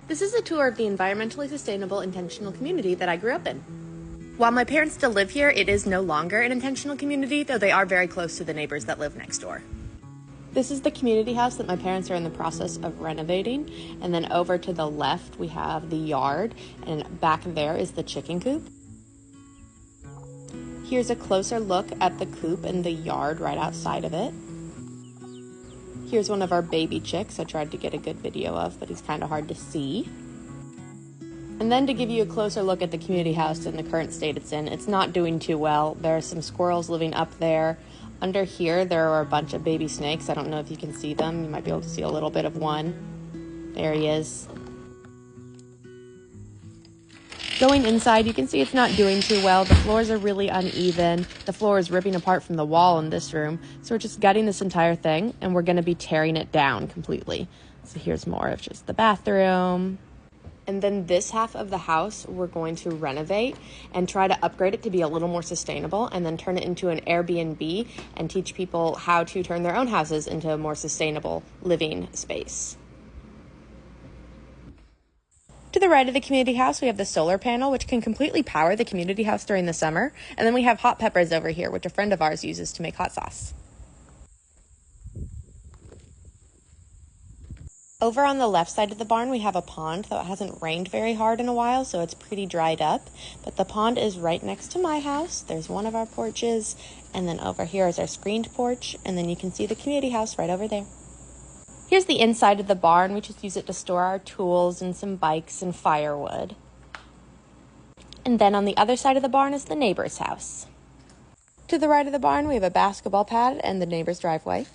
This is a tour of the environmentally sustainable intentional community that I grew up in. While my parents still live here, it is no longer an intentional community, though they are very close to the neighbors that live next door. This is the community house that my parents are in the process of renovating, and then over to the left we have the yard, and back there is the chicken coop. Here's a closer look at the coop and the yard right outside of it. Here's one of our baby chicks I tried to get a good video of, but he's kind of hard to see. And then to give you a closer look at the community house in the current state it's in, it's not doing too well. There are some squirrels living up there. Under here, there are a bunch of baby snakes. I don't know if you can see them. You might be able to see a little bit of one. There he is. Going inside, you can see it's not doing too well. The floors are really uneven. The floor is ripping apart from the wall in this room. So we're just gutting this entire thing, and we're going to be tearing it down completely. So here's more of just the bathroom. And then this half of the house, we're going to renovate and try to upgrade it to be a little more sustainable, and then turn it into an Airbnb and teach people how to turn their own houses into a more sustainable living space. To the right of the community house, we have the solar panel, which can completely power the community house during the summer. And then we have hot peppers over here, which a friend of ours uses to make hot sauce. Over on the left side of the barn, we have a pond, though it hasn't rained very hard in a while, so it's pretty dried up. But the pond is right next to my house. There's one of our porches, and then over here is our screened porch, and then you can see the community house right over there. Here's the inside of the barn. We just use it to store our tools and some bikes and firewood. And then on the other side of the barn is the neighbor's house. To the right of the barn, we have a basketball pad and the neighbor's driveway.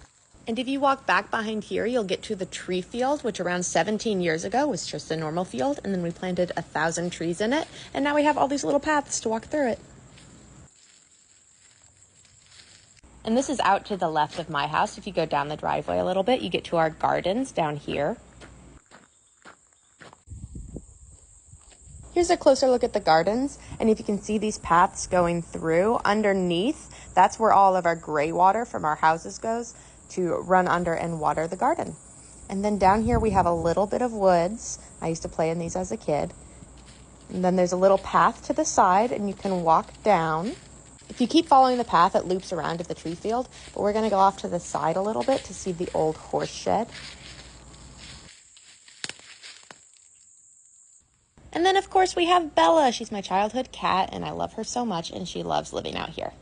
And if you walk back behind here, you'll get to the tree field, which around 17 years ago was just a normal field, and then we planted 1,000 trees in it, and now we have all these little paths to walk through it. And this is out to the left of my house. If you go down the driveway a little bit, you get to our gardens down here. Here's a closer look at the gardens, and if you can see these paths going through, underneath, that's where all of our gray water from our houses goes to run under and water the garden. And then down here we have a little bit of woods. I used to play in these as a kid. And then there's a little path to the side, and you can walk down. If you keep following the path, it loops around to the tree field, but we're going to go off to the side a little bit to see the old horse shed. And then, of course, we have Bella. She's my childhood cat, and I love her so much, and she loves living out here.